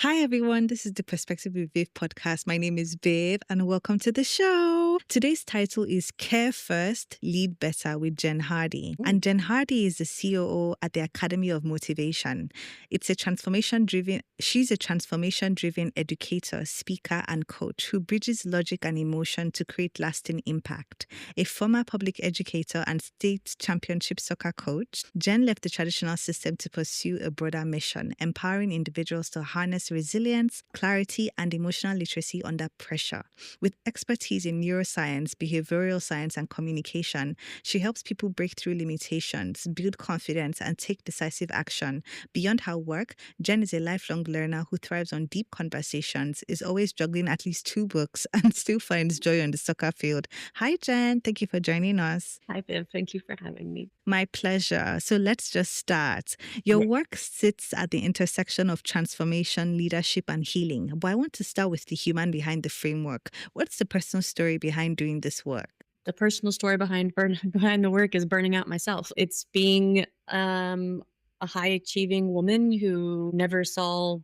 Hi, everyone. This is the Perspective with Viv podcast. My name is Viv, and welcome to the show. Today's title is Care First, Lead Better with Jen Hardy. And Jen Hardy is the COO at the Academy of Motivation. She's a transformation-driven educator, speaker, and coach who bridges logic and emotion to create lasting impact. A former public educator and state championship soccer coach, Jen left the traditional system to pursue a broader mission, empowering individuals to harness resilience, clarity, and emotional literacy under pressure. With expertise in neuroscience, behavioral science, and communication, she helps people break through limitations, build confidence, and take decisive action. Beyond her work, Jen is a lifelong learner who thrives on deep conversations, is always juggling at least 2 books, and still finds joy on the soccer field. Hi, Jen. Thank you for joining us. Hi, Viv. Thank you for having me. My pleasure. So let's just start. Your work sits at the intersection of transformation, leadership, and healing. But I want to start with the human behind the framework. What's the personal story behind doing this work? The personal story behind the work is burning out myself. It's being a high achieving woman who never thought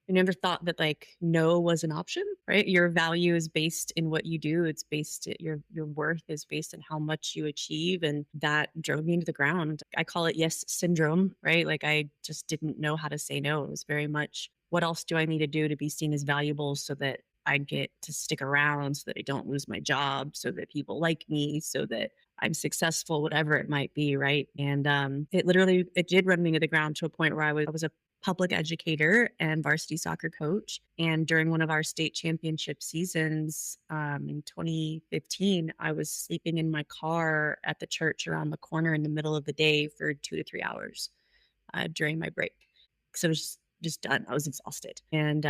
that no was an option, right? Your value is based in what you do. It's based, your worth is based on how much you achieve. And that drove me into the ground. I call it yes syndrome, right? Like I just didn't know how to say no. It was very much, what else do I need to do to be seen as valuable so that I get to stick around, so that I don't lose my job, so that people like me, so that I'm successful, whatever it might be, right? And it did run me to the ground to a point where I was a public educator and varsity soccer coach. And during one of our state championship seasons in 2015, I was sleeping in my car at the church around the corner in the middle of the day for 2 to 3 hours during my break. So I was just done. I was exhausted. And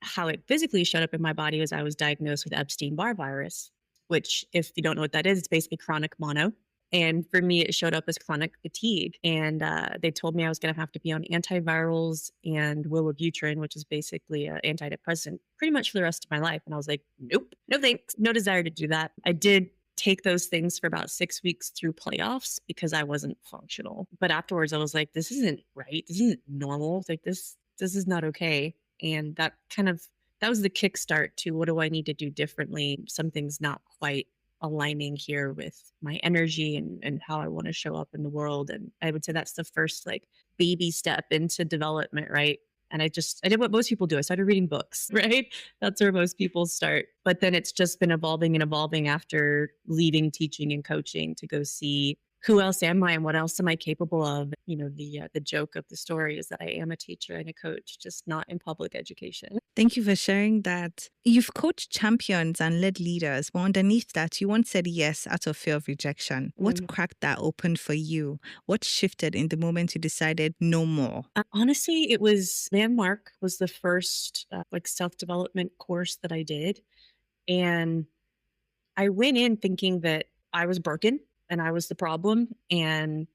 how it physically showed up in my body was I was diagnosed with Epstein-Barr virus, which, if you don't know what that is, it's basically chronic mono. And for me, it showed up as chronic fatigue. And they told me I was going to have to be on antivirals and Wellbutrin, which is basically an antidepressant, pretty much for the rest of my life. And I was like, nope, no thanks, no desire to do that. I did take those things for about 6 weeks through playoffs because I wasn't functional. But afterwards, I was like, this isn't right. This isn't normal. It's like, this is not okay. And that was the kickstart to, what do I need to do differently? Something's not quite aligning here with my energy and how I want to show up in the world. And I would say that's the first baby step into development, right? And I did what most people do. I started reading books, right? That's where most people start. But then it's just been evolving and evolving after leaving teaching and coaching to go see, who else am I and what else am I capable of? The joke of the story is that I am a teacher and a coach, just not in public education. Thank you for sharing that. You've coached champions and led leaders, but underneath that, you once said yes out of fear of rejection. What cracked that open for you? What shifted in the moment you decided no more? Honestly, it was Landmark was the first self-development course that I did. And I went in thinking that I was broken and I was the problem. And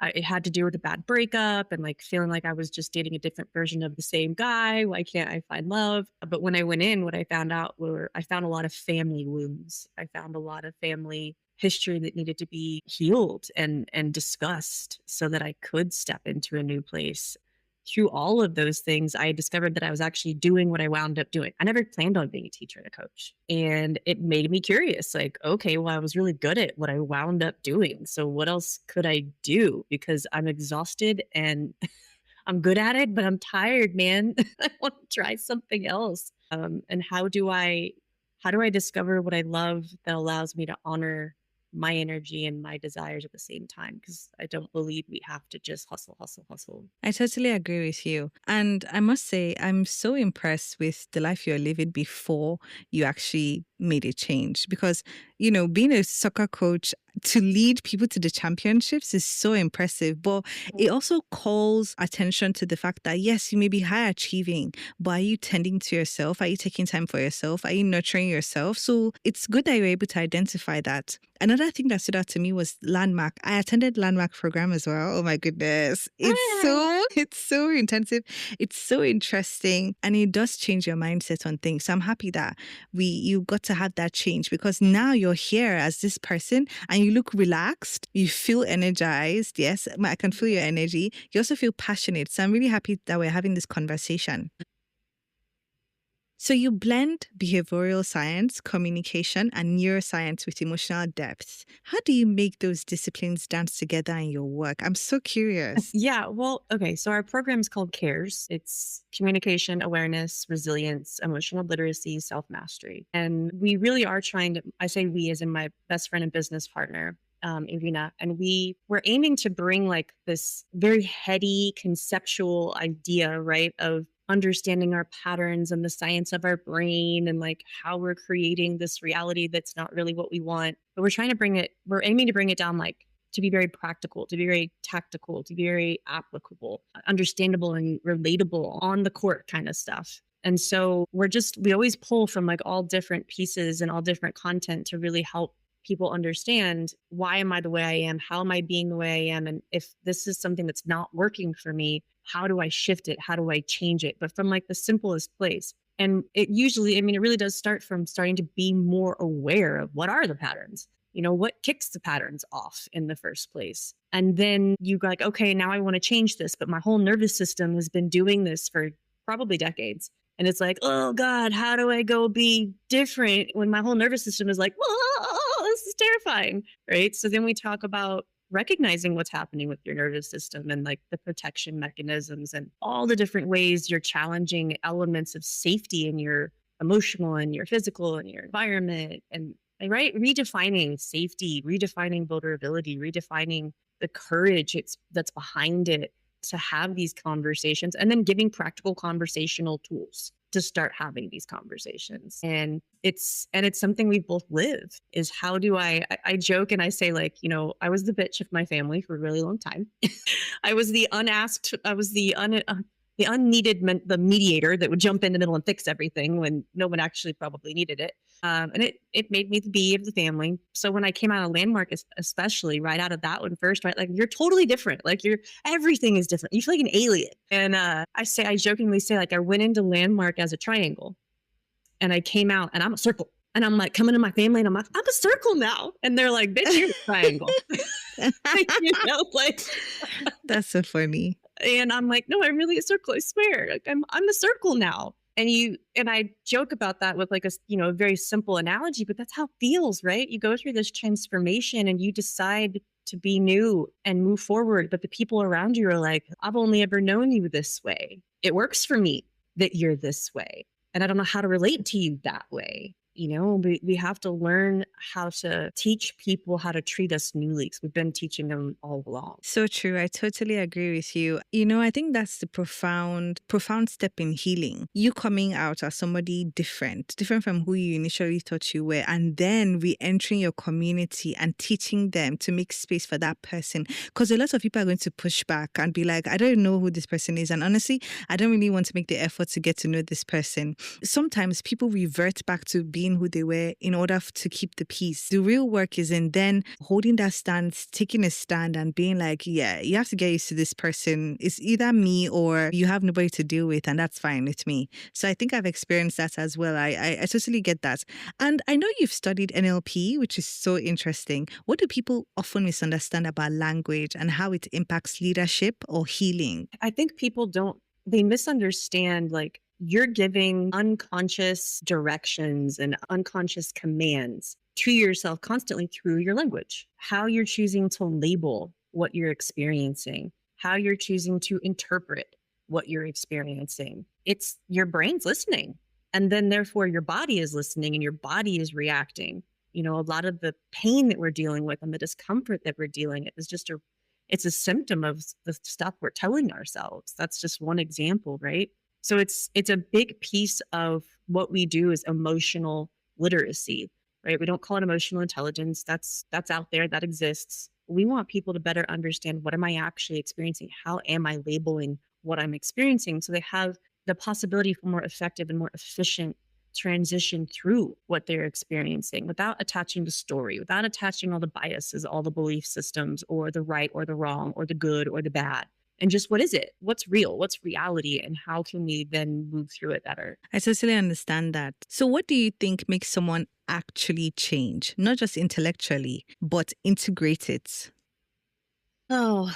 it had to do with a bad breakup and feeling like I was just dating a different version of the same guy. Why can't I find love? But when I went in, what I found out I found a lot of family wounds. I found a lot of family history that needed to be healed and discussed so that I could step into a new place. Through all of those things, I discovered that I was actually doing what I wound up doing. I never planned on being a teacher and a coach. And it made me curious, okay, well, I was really good at what I wound up doing. So what else could I do? Because I'm exhausted and I'm good at it, but I'm tired, man. I want to try something else. And how do I discover what I love that allows me to honor my energy and my desires at the same time? Because I don't believe we have to just hustle. I totally agree with you. And I must say, I'm so impressed with the life you're living before you actually made a change. Because, being a soccer coach, to lead people to the championships is so impressive, but it also calls attention to the fact that, yes, you may be high achieving, but are you tending to yourself? Are you taking time for yourself? Are you nurturing yourself? So it's good that you're able to identify that. Another thing that stood out to me was Landmark. I attended Landmark program as well. Oh my goodness. It's so intensive. It's so interesting. And it does change your mindset on things. So I'm happy that you got to have that change, because now you're here as this person and you look relaxed. You feel energized. Yes, I can feel your energy. You also feel passionate. So I'm really happy that we're having this conversation. So you blend behavioral science, communication, and neuroscience with emotional depth. How do you make those disciplines dance together in your work? I'm so curious. Yeah, well, okay. So our program is called CARES. It's communication, awareness, resilience, emotional literacy, self mastery. And we really are trying to, I say we as in my best friend and business partner, Irina, and we're aiming to bring like this very heady conceptual idea, right, of understanding our patterns and the science of our brain and like how we're creating this reality that's not really what we want. But we're aiming to bring it down like to be very practical, to be very tactical, to be very applicable, understandable and relatable on the court kind of stuff. And so we always pull from like all different pieces and all different content to really help people understand why am I the way I am? How am I being the way I am? And if this is something that's not working for me, how do I shift it? How do I change it? But from like the simplest place. And it usually, I mean, it really does start from starting to be more aware of what are the patterns, what kicks the patterns off in the first place. And then you go like, okay, now I want to change this, but my whole nervous system has been doing this for probably decades. And it's like, oh God, how do I go be different when my whole nervous system is like, oh, this is terrifying. Right. So then we talk about recognizing what's happening with your nervous system and like the protection mechanisms and all the different ways you're challenging elements of safety in your emotional and your physical and your environment. And right, redefining safety, redefining vulnerability, redefining the courage that's behind it to have these conversations, and then giving practical conversational tools to start having these conversations. And it's something we both live is how do I joke and I say like, I was the bitch of my family for a really long time. I was the unasked, I was the unneeded, the mediator that would jump in the middle and fix everything when no one actually probably needed it. And it made me the bee of the family. So when I came out of Landmark, especially right out of that one first, right, like you're totally different. Like everything is different. You feel like an alien. And I jokingly say like I went into Landmark as a triangle, and I came out and I'm a circle. And I'm like coming to my family and I'm like, I'm a circle now. And they're like, bitch, you're a triangle. Like That's so funny. and I'm like, no, I'm really a circle. I swear. Like I'm a circle now. And I joke about that with like a very simple analogy, but that's how it feels, right? You go through this transformation and you decide to be new and move forward. But the people around you are like, I've only ever known you this way. It works for me that you're this way. And I don't know how to relate to you that way. We have to learn how to teach people how to treat us newly because we've been teaching them all along. So true. I totally agree with you. I think that's the profound step in healing. You coming out as somebody different from who you initially thought you were, and then re-entering your community and teaching them to make space for that person. Because a lot of people are going to push back and be like, I don't know who this person is. And honestly, I don't really want to make the effort to get to know this person. Sometimes people revert back to being who they were in order to keep the peace. The real work is in then holding that stance, taking a stand and being like, yeah, you have to get used to this person. It's either me or you have nobody to deal with, and that's fine with me. So I think I've experienced that as well. I totally get that. And I know you've studied NLP, which is so interesting. What do people often misunderstand about language and how it impacts leadership or healing? I think they misunderstand like you're giving unconscious directions and unconscious commands to yourself constantly through your language, how you're choosing to label what you're experiencing, how you're choosing to interpret what you're experiencing. It's your brain's listening. And then therefore your body is listening and your body is reacting. A lot of the pain that we're dealing with and the discomfort that we're dealing with is it's a symptom of the stuff we're telling ourselves. That's just one example, right? So it's a big piece of what we do is emotional literacy, right? We don't call it emotional intelligence. That's out there, that exists. We want people to better understand what am I actually experiencing? How am I labeling what I'm experiencing? So they have the possibility for more effective and more efficient transition through what they're experiencing without attaching the story, without attaching all the biases, all the belief systems, or the right or the wrong, or the good or the bad. And just what is it? What's real? What's reality? And how can we then move through it better? I totally understand that. So what do you think makes someone actually change, not just intellectually, but integrate it? Oh,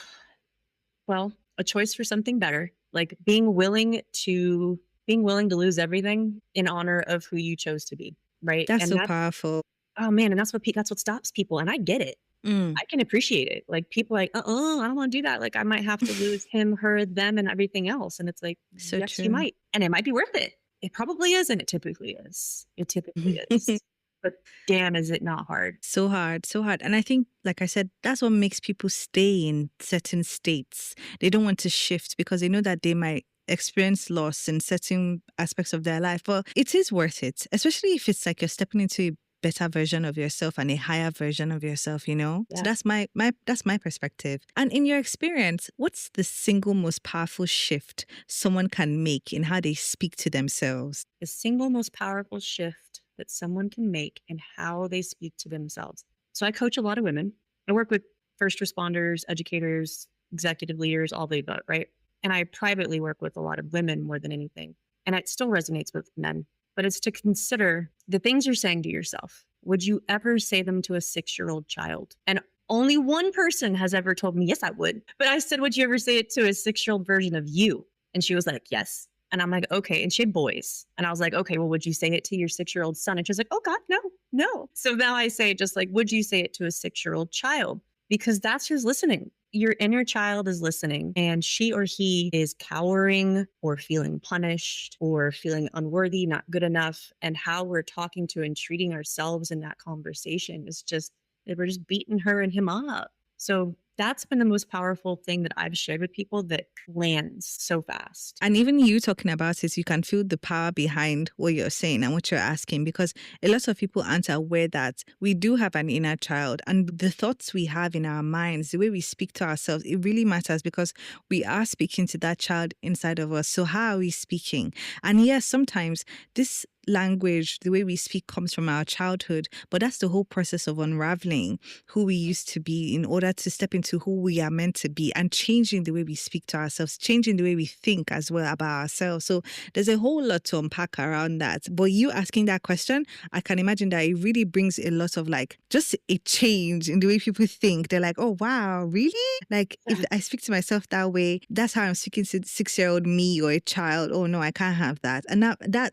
well, a choice for something better, like being willing to being willing to lose everything in honor of who you chose to be, right? That's And so that's powerful. oh man, and that's what stops people, and I get it. Mm, I can appreciate it. Like, people are like, I don't wanna do that. Like, I might have to lose him, her, them, and everything else." And it's like, so "Yes, you true. might, and it might be worth it." It probably is, and it typically is. It typically is. But damn, is it not hard. So hard, so hard. And I think, like I said, that's what makes people stay in certain states. They don't want to shift because they know that they might experience loss in certain aspects of their life. But it is worth it, especially if it's like you're stepping into a better version of yourself and a higher version of yourself, you know? So Yeah. that's my that's my perspective. And in your experience, what's the single most powerful shift someone can make in how they speak to themselves? The single most powerful shift that someone can make in how they speak to themselves. So I coach a lot of women. I work with first responders, educators, executive leaders, all the above, right? And I privately work with a lot of women more than anything. And it still resonates with men, but it's to consider the things you're saying to yourself. Would you ever say them to a 6-year-old child? And only one person has ever told me, yes, I would. But I said, would you ever say it to a 6-year-old version of you? And she was like, yes. And I'm like, okay. And she had boys. And I was like, okay, well, would you say it to your 6-year-old son? And she was like, oh God, no, no. So now I say, just like, would you say it to a 6-year-old child? Because that's who's listening. Your inner child is listening, and she or he is cowering or feeling punished or feeling unworthy, not good enough. And how we're talking to and treating ourselves in that conversation is just, we're just beating her and him up. So that's been the most powerful thing that I've shared with people that lands so fast. And even you talking about it, you can feel the power behind what you're saying and what you're asking, because a lot of people aren't aware that we do have an inner child, and the thoughts we have in our minds, the way we speak to ourselves, it really matters because we are speaking to that child inside of us. So how are we speaking? And yes, sometimes this language, the way we speak comes from our childhood, but that's the whole process of unraveling who we used to be in order to step into who we are meant to be, and changing the way we speak to ourselves, changing the way we think as well about ourselves. So there's a whole lot to unpack around that. But you asking that question, I can imagine that it really brings a lot of like just a change in the way people think. They're like, oh wow, really? Like if I speak to myself that way, that's how I'm speaking to 6-year-old me or a child. Oh no, I can't have that. And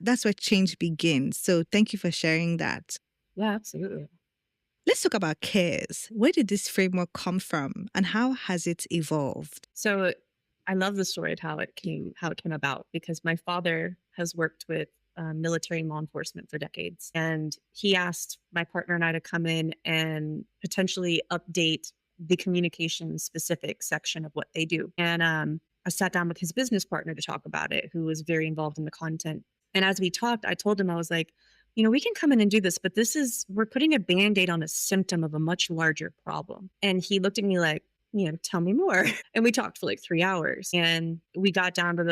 that's where change begins. So thank you for sharing that. Yeah, absolutely. Let's talk about cares. Where did this framework come from and how has it evolved? So I love the story of how it came about, because my father has worked with military and law enforcement for decades, and he asked my partner and I to come in and potentially update the communication specific section of what they do. And I sat down with his business partner to talk about it, who was very involved in the content. And as we talked, I told him, I was like, we can come in and do this, but we're putting a band-aid on a symptom of a much larger problem. And he looked at me like, tell me more. And we talked for like 3 hours, and we got down to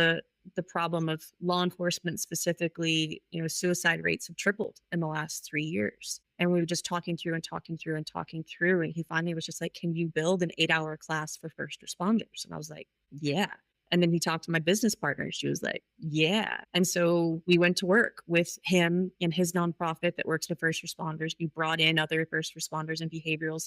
the problem of law enforcement specifically. Suicide rates have tripled in the last 3 years. And we were just talking through and talking through and talking through. And he finally was just like, can you build an 8-hour class for first responders? And I was like, yeah. And then he talked to my business partner. She was like, yeah. And so we went to work with him and his nonprofit that works with first responders. We brought in other first responders and behavioral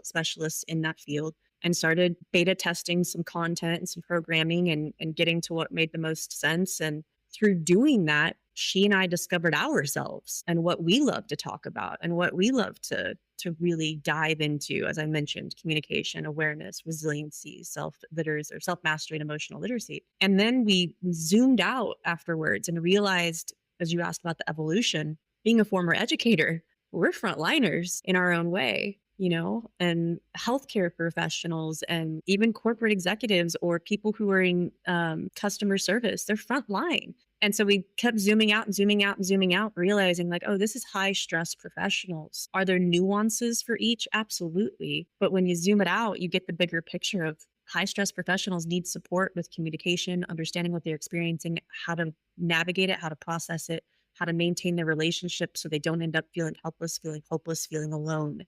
specialists in that field, and started beta testing some content and some programming, and getting to what made the most sense. And through doing that, she and I discovered ourselves and what we love to talk about and what we love to really dive into. As I mentioned, communication, awareness, resiliency, self-literacy, or self-mastery, and emotional literacy. And then we zoomed out afterwards and realized, as you asked about the evolution, being a former educator, we're frontliners in our own way, and healthcare professionals and even corporate executives or people who are in customer service, they're frontline. And so we kept zooming out and zooming out and zooming out, realizing like, oh, this is high stress professionals. Are there nuances for each? Absolutely. But when you zoom it out, you get the bigger picture of high stress professionals need support with communication, understanding what they're experiencing, how to navigate it, how to process it, how to maintain their relationship so they don't end up feeling helpless, feeling hopeless, feeling alone,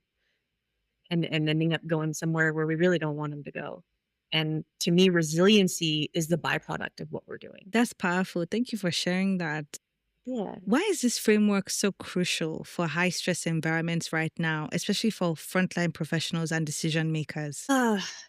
and ending up going somewhere where we really don't want them to go. And to me, resiliency is the byproduct of what we're doing. That's powerful. Thank you for sharing that. Yeah. Why is this framework so crucial for high stress environments right now, especially for frontline professionals and decision makers?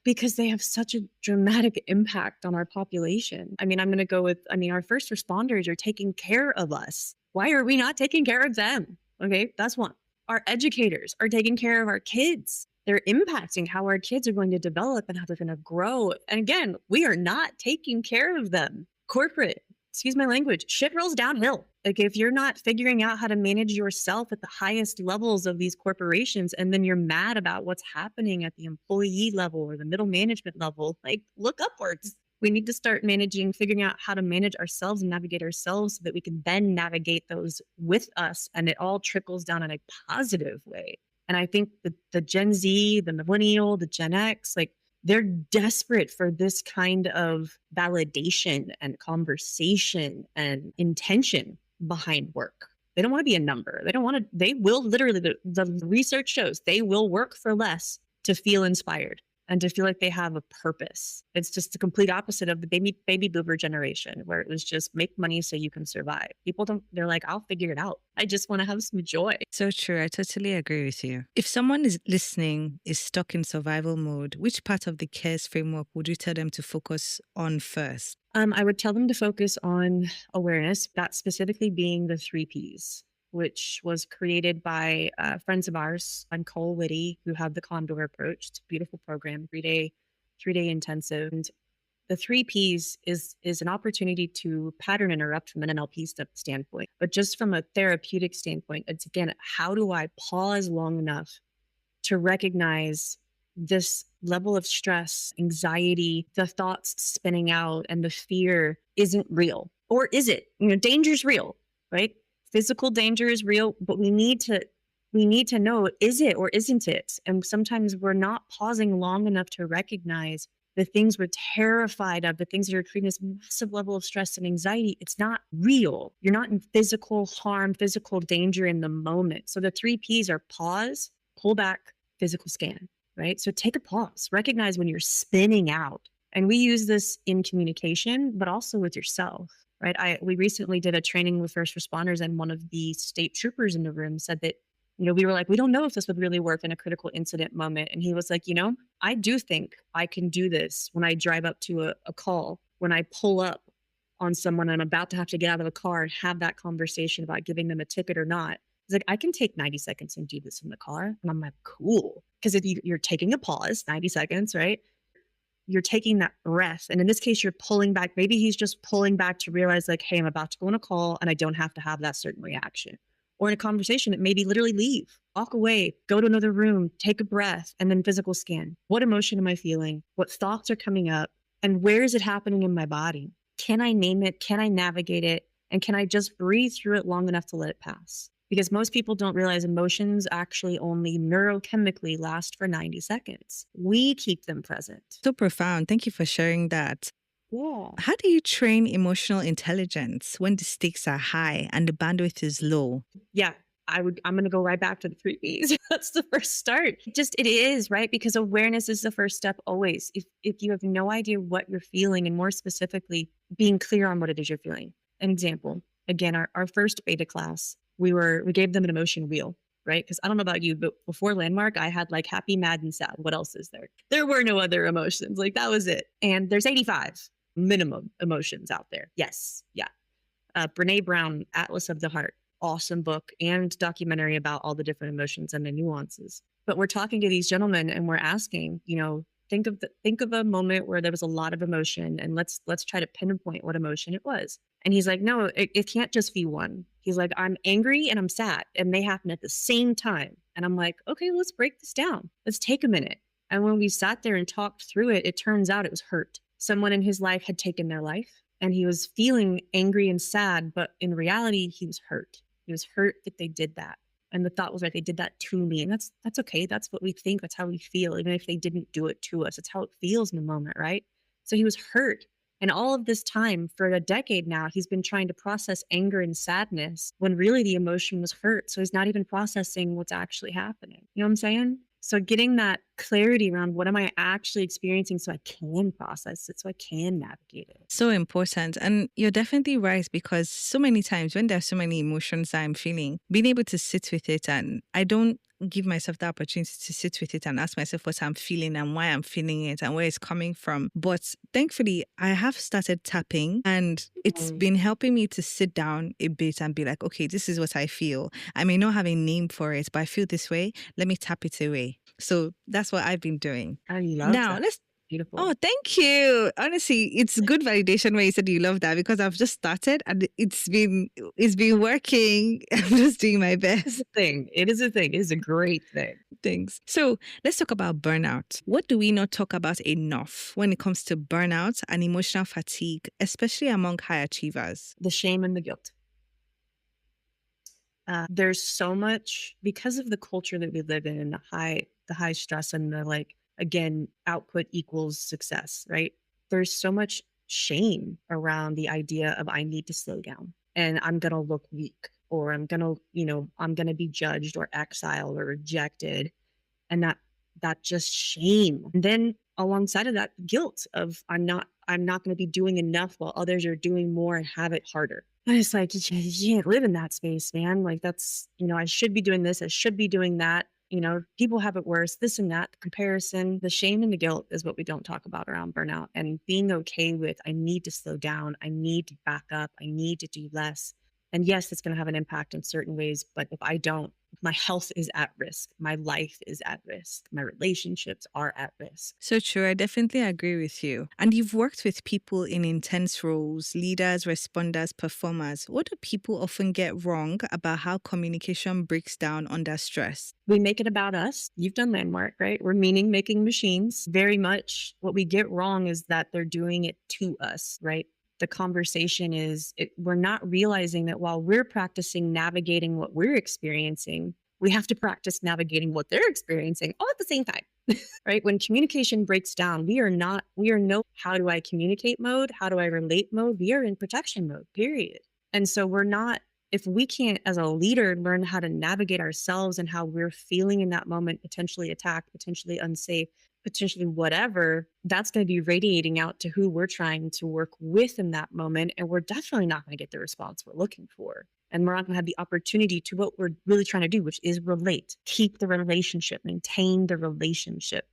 Because they have such a dramatic impact on our population. I mean, I'm going to go with, I mean, our first responders are taking care of us. Why are we not taking care of them? Okay, that's one. Our educators are taking care of our kids. They're impacting how our kids are going to develop and how they're going to grow. And again, we are not taking care of them. Corporate, excuse my language, shit rolls downhill. Like if you're not figuring out how to manage yourself at the highest levels of these corporations, and then you're mad about what's happening at the employee level or the middle management level, like look upwards. We need to start managing, figuring out how to manage ourselves and navigate ourselves so that we can then navigate those with us. And it all trickles down in a positive way. And I think the Gen Z, the millennial, the Gen X, like they're desperate for this kind of validation and conversation and intention behind work. They don't want to be a number. They don't want to, they will literally, the research shows they will work for less to feel inspired and to feel like they have a purpose. It's just the complete opposite of the baby boomer generation, where it was just make money so you can survive. People don't, they're like, I'll figure it out. I just want to have some joy. So true. I totally agree with you. If someone is listening is stuck in survival mode, which part of the CARES framework would you tell them to focus on first? I would tell them to focus on awareness, that specifically being the 3 Ps, which was created by friends of ours on Cole Whitty, who have the Condor approach. It's a beautiful program, 3-day intensive. And the 3 Ps is an opportunity to pattern interrupt from an NLP standpoint, but just from a therapeutic standpoint, it's again, how do I pause long enough to recognize this level of stress, anxiety, the thoughts spinning out, and the fear isn't real? Or is it? You know, danger's real, right? Physical danger is real, but we need to know, is it or isn't it? And sometimes we're not pausing long enough to recognize the things we're terrified of, the things that are creating this massive level of stress and anxiety. It's not real. You're not in physical harm, physical danger in the moment. So the 3 Ps are pause, pull back, physical scan, right? So take a pause, recognize when you're spinning out. And we use this in communication, but also with yourself, right? We recently did a training with first responders, and one of the state troopers in the room said that, you know, we were like, we don't know if this would really work in a critical incident moment. And he was like, you know, I do think I can do this when I drive up to a call, when I pull up on someone and I'm about to have to get out of the car and have that conversation about giving them a ticket or not. He's like, I can take 90 seconds and do this in the car. And I'm like, cool. Because if you're taking a pause, 90 seconds, right? You're taking that breath. And in this case, you're pulling back. Maybe he's just pulling back to realize like, hey, I'm about to go on a call and I don't have to have that certain reaction. Or in a conversation, it may be literally leave, walk away, go to another room, take a breath, and then physical scan. What emotion am I feeling? What thoughts are coming up? And where is it happening in my body? Can I name it? Can I navigate it? And can I just breathe through it long enough to let it pass? Because most people don't realize emotions actually only neurochemically last for 90 seconds. We keep them present. So profound. Thank you for sharing that. Yeah. How do you train emotional intelligence when the stakes are high and the bandwidth is low? Yeah. I'm going to go right back to the 3 Ps. That's the first start. It is, right? Because awareness is the first step always. If you have no idea what you're feeling, and more specifically, being clear on what it is you're feeling. An example, again, our first beta class, we gave them an emotion wheel, right? Because I don't know about you, but before Landmark, I had like happy, mad, and sad. What else is there? There were no other emotions. Like that was it. And there's 85 minimum emotions out there. Yes. Yeah. Brene Brown, Atlas of the Heart, awesome book and documentary about all the different emotions and the nuances. But we're talking to these gentlemen and we're asking, you know, think of a moment where there was a lot of emotion, and let's try to pinpoint what emotion it was. And he's like, no, it can't just be one. He's like, I'm angry and I'm sad, and they happen at the same time. And I'm like, okay, let's break this down. Let's take a minute. And when we sat there and talked through it, it turns out it was hurt. Someone in his life had taken their life, and he was feeling angry and sad, but in reality, he was hurt. He was hurt that they did that. And the thought was like, they did that to me. And that's okay. That's what we think. That's how we feel. Even if they didn't do it to us, it's how it feels in the moment, right? So he was hurt. And all of this time, for a decade now, he's been trying to process anger and sadness when really the emotion was hurt. So he's not even processing what's actually happening. You know what I'm saying? So getting that clarity around what am I actually experiencing so I can process it, so I can navigate it. So important. And you're definitely right because so many times when there's so many emotions that I'm feeling, being able to sit with it, and I don't give myself the opportunity to sit with it and ask myself what I'm feeling and why I'm feeling it and where it's coming from. But thankfully, I have started tapping, and it's Mm, been helping me to sit down a bit and be like, okay, this is what I feel. I may not have a name for it, but I feel this way. Let me tap it away. So that's what I've been doing. I love Now, that. let's Beautiful. Oh, thank you. Honestly, it's good validation when you said you love that because I've just started and it's been working. I'm just doing my It's best. a thing. It is a thing. It is a great thing. Things. So let's talk about burnout. What do we not talk about enough when it comes to burnout and emotional fatigue, especially among high achievers? The shame and the guilt. There's so much because of the culture that we live in, and the high stress and the like. Again, output equals success, right? There's so much shame around the idea of I need to slow down and I'm gonna look weak, or I'm gonna be judged or exiled or rejected, and that just shame. And then alongside of that, guilt of I'm not going to be doing enough while others are doing more and have it harder. And it's like you can't live in that space, man. Like that's, I should be doing this, I should be doing that. People have it worse, this and that. The comparison, the shame and the guilt is what we don't talk about around burnout. And being okay with I need to slow down, I need to back up, I need to do less. And yes, it's going to have an impact in certain ways, but if I don't, my health is at risk, my life is at risk, my relationships are at risk. So true. I definitely agree with you. And you've worked with people in intense roles, leaders, responders, performers. What do people often get wrong about how communication breaks down under stress? We make it about us. You've done Landmark, right? We're meaning making machines. Very much what we get wrong is that they're doing it to us, right? The conversation is we're not realizing that while we're practicing navigating what we're experiencing, we have to practice navigating what they're experiencing all at the same time. Right? When communication breaks down, we are no how do I communicate mode, how do I relate mode? We are in protection mode, period. And so we're not, if we can't, as a leader, learn how to navigate ourselves and how we're feeling in that moment, potentially attacked, potentially unsafe, potentially whatever, that's going to be radiating out to who we're trying to work with in that moment. And we're definitely not going to get the response we're looking for. And we're not going to have the opportunity to what we're really trying to do, which is relate, keep the relationship, maintain the relationship.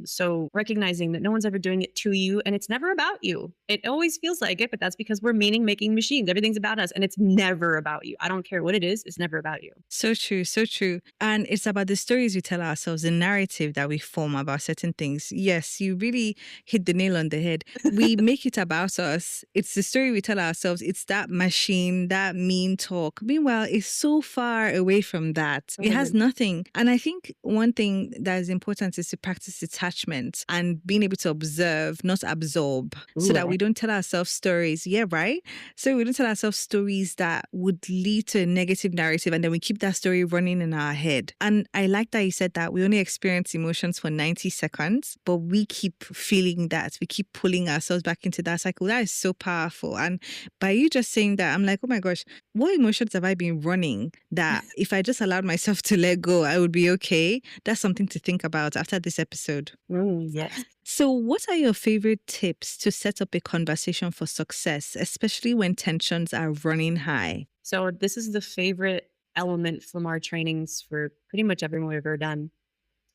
So recognizing that no one's ever doing it to you and it's never about you. It always feels like it, but that's because we're meaning making machines. Everything's about us and it's never about you. I don't care what it is. It's never about you. So true, so true. And it's about the stories we tell ourselves, the narrative that we form about certain things. Yes, you really hit the nail on the head. We make it about us. It's the story we tell ourselves. It's that machine, that mean talk. Meanwhile, it's so far away from that. It has 100. nothing. And I think one thing that is important is to practice detachment and being able to observe, not absorb, so Ooh, that we don't tell ourselves stories. Yeah, right? So we don't tell ourselves stories that would lead to a negative narrative and then we keep that story running in our head. And I like that you said that we only experience emotions for 90 seconds, but we keep feeling that. We keep pulling ourselves back into that cycle. That is so powerful. And by you just saying that, I'm like, oh my gosh, what emotions have I been running that if I just allowed myself to let go, I would be okay? That's something to think about after this episode. yes. So, what are your favorite tips to set up a conversation for success, especially when tensions are running high? So this is the favorite element from our trainings for pretty much everyone we've ever done.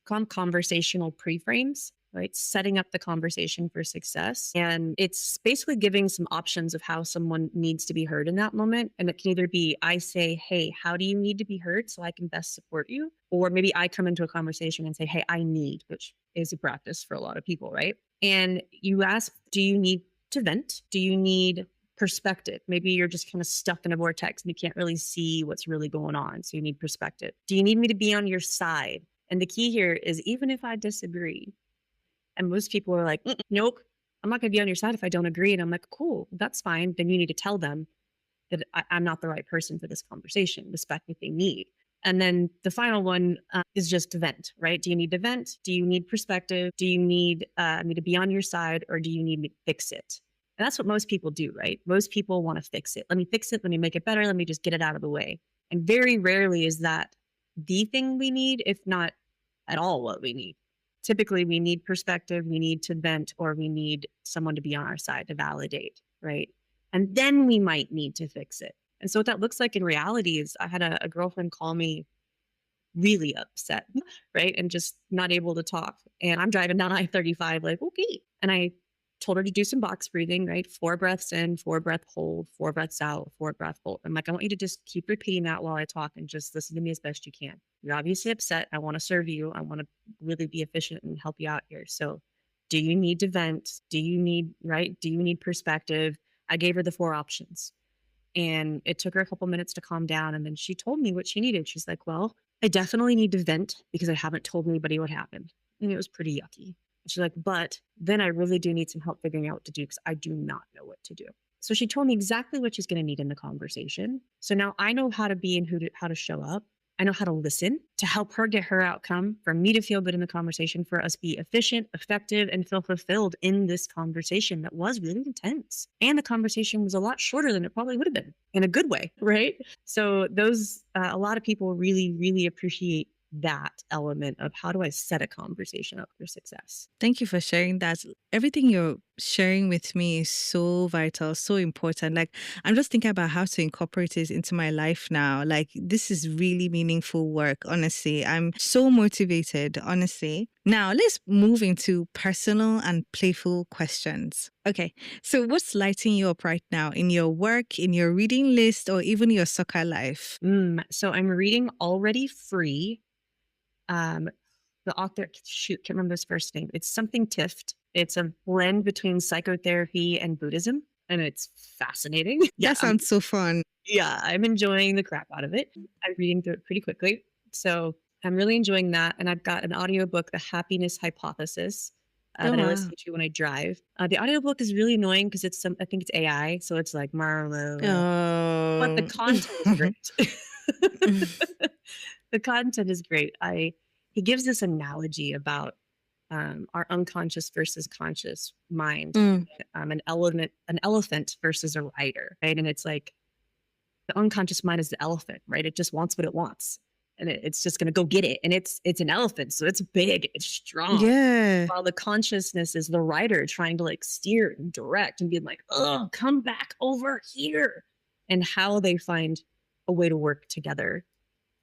Conversational pre-frames, right? Setting up the conversation for success. And it's basically giving some options of how someone needs to be heard in that moment. And it can either be, I say, hey, how do you need to be heard so I can best support you? Or maybe I come into a conversation and say, hey, I need, which is a practice for a lot of people, right? And you ask, do you need to vent? Do you need perspective? Maybe you're just kind of stuck in a vortex and you can't really see what's really going on. So you need perspective. Do you need me to be on your side? And the key here is even if I disagree, and most people are like, nope, I'm not going to be on your side if I don't agree. And I'm like, cool, that's fine. Then you need to tell them that I'm not the right person for this conversation, respect what they need. And then the final one is just to vent, right? Do you need to vent? Do you need perspective? Do you need me to be on your side, or do you need me to fix it? And that's what most people do, right? Most people want to fix it. Let me fix it. Let me make it better. Let me just get it out of the way. And very rarely is that the thing we need, if not at all what we need. Typically, we need perspective, we need to vent, or we need someone to be on our side to validate, right? And then we might need to fix it. And so, what that looks like in reality is I had a girlfriend call me really upset, right? And just not able to talk. And I'm driving down I-35, like, okay. And I told her to do some box breathing, right? 4 breaths in, 4 breath hold, 4 breaths out, 4 breath hold. I'm like, I want you to just keep repeating that while I talk and just listen to me as best you can. You're obviously upset. I want to serve you. I want to really be efficient and help you out here. So, do you need to vent? Do you need, right? Do you need perspective? I gave her the 4 options. And it took her a couple minutes to calm down. And then she told me what she needed. She's like, well, I definitely need to vent because I haven't told anybody what happened. And it was pretty yucky. She's like, but then I really do need some help figuring out what to do because I do not know what to do. So she told me exactly what she's going to need in the conversation. So now I know how to be and how to show up. I know how to listen to help her get her outcome, for me to feel good in the conversation, for us be efficient, effective, and feel fulfilled in this conversation that was really intense. And the conversation was a lot shorter than it probably would have been in a good way, right? So a lot of people really, really appreciate that element of how do I set a conversation up for success. Thank you for sharing that. Everything you're sharing with me is so vital, so important. Like, I'm just thinking about how to incorporate it into my life now. Like, this is really meaningful work, honestly. I'm so motivated, honestly. Now, let's move into personal and playful questions. Okay, so what's lighting you up right now in your work, in your reading list, or even your soccer life? So I'm reading Already Free. Um, the author, shoot, can't remember his first name. It's something Tift. It's a blend between psychotherapy and Buddhism, and it's fascinating. That sounds so fun. Yeah, I'm enjoying the crap out of it. I'm reading through it pretty quickly. So I'm really enjoying that. And I've got an audiobook, The Happiness Hypothesis, Oh, that I wow. listen to when I drive. The audiobook is really annoying because I think it's AI. So it's like, but the Oh. content is great. The content is great. He gives this analogy about our unconscious versus conscious mind, Mm, an elephant versus a rider, right? And it's like the unconscious mind is the elephant, right? It just wants what it wants, and it's just going to go get it. And it's an elephant, so it's big, it's strong. yeah. While the consciousness is the rider trying to like steer and direct and being like, oh, come back over here. And how they find a way to work together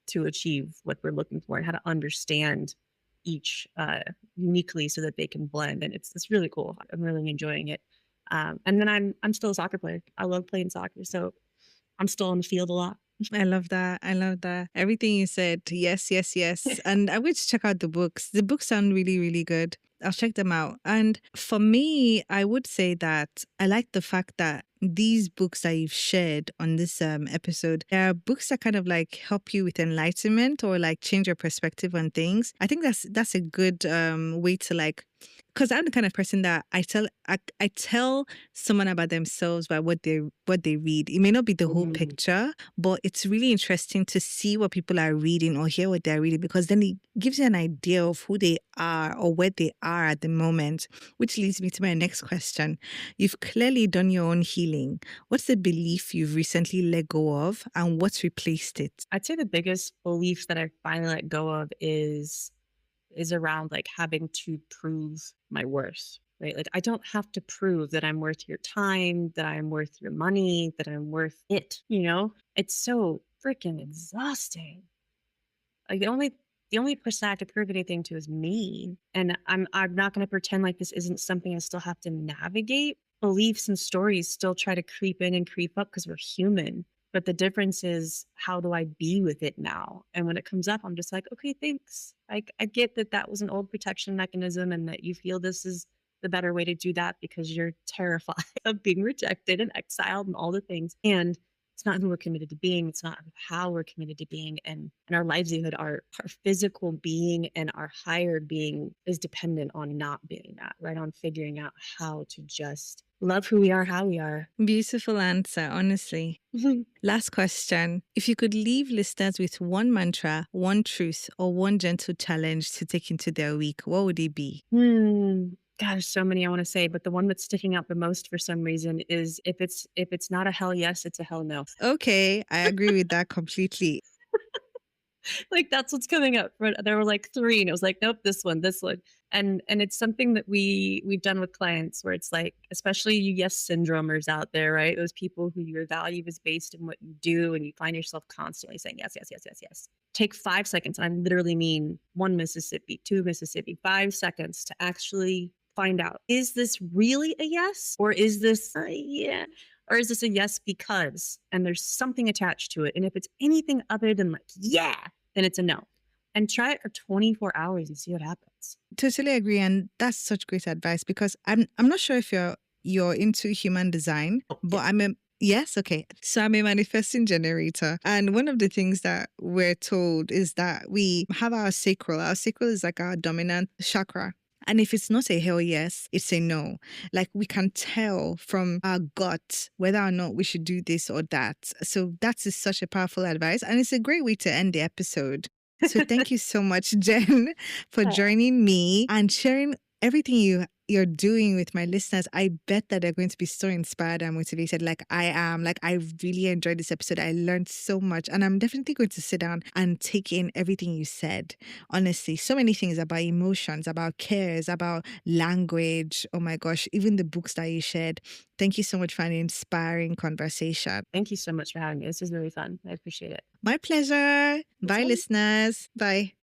to achieve what we're looking for and how to understand each uniquely so that they can blend. And it's really cool. I'm really enjoying it. And then I'm still a soccer player. I love playing soccer, so I'm still on the field a lot. I love that. I love that. Everything you said. Yes, yes, yes. And I'm going to check out the books. The books sound really, really good. I'll check them out. And for me, I would say that I like the fact that these books that you've shared on this episode, they are books that kind of like help you with enlightenment or like change your perspective on things. I think that's a good way to like, because I'm the kind of person that I tell someone about themselves by what they read. It may not be the whole Mm. picture, but it's really interesting to see what people are reading or hear what they're reading, because then it gives you an idea of who they are or where they are at the moment. Which leads me to my next question. You've clearly done your own healing. What's the belief you've recently let go of and what's replaced it? I'd say the biggest belief that I finally let go of is around like having to prove my worth, right? Like I don't have to prove that I'm worth your time, that I'm worth your money, that I'm worth it, you know? It's so freaking exhausting. Like the only person I have to prove anything to is me. And I'm not gonna pretend like this isn't something I still have to navigate. Beliefs and stories still try to creep in and creep up because we're human. But the difference is how do I be with it now? And when it comes up, I'm just like, okay, thanks. I get that that was an old protection mechanism and that you feel this is the better way to do that because you're terrified of being rejected and exiled and all the things. And it's not who we're committed to being. It's not how we're committed to being. And our livelihood, our physical being and our higher being is dependent on not being that, right? On figuring out how to just love who we are, how we are. Beautiful answer, honestly. Last question. If you could leave listeners with one mantra, one truth, or one gentle challenge to take into their week, what would it be? Gosh, so many I want to say, but the one that's sticking out the most for some reason is if it's not a hell yes, it's a hell no. Okay, I agree with that completely. Like, that's what's coming up. But there were like 3, and it was like, "Nope, this one, this one." And it's something that we've done with clients where it's like, especially you yes syndromers out there, right? Those people who your value is based in what you do, and you find yourself constantly saying, "Yes, yes, yes, yes, yes." Take 5 seconds, I literally mean 1 Mississippi, 2 Mississippi, 5 seconds to actually find out, is this really a yes? Or is this a yeah? Or is this a yes because? And there's something attached to it. And if it's anything other than like, yeah, then it's a no. And try it for 24 hours and see what happens. Totally agree, and that's such great advice because I'm not sure if you're into human design, Oh, but yeah. I'm a yes, okay. So I'm a manifesting generator, and one of the things that we're told is that we have our sacral. Our sacral is like our dominant chakra. And if it's not a hell yes, it's a no. Like we can tell from our gut whether or not we should do this or that. So that is such a powerful advice. And it's a great way to end the episode. So thank you so much, Jen, for joining me and sharing everything you're doing with my listeners. I bet that they're going to be so inspired and motivated like I am. Like I really enjoyed this episode. I learned so much and I'm definitely going to sit down and take in everything you said. Honestly, so many things about emotions, about cares, about language. Oh my gosh, even the books that you shared. Thank you so much for an inspiring conversation. Thank you so much for having me. This is really fun. I appreciate it. My pleasure. Bye, Okay. listeners. Bye.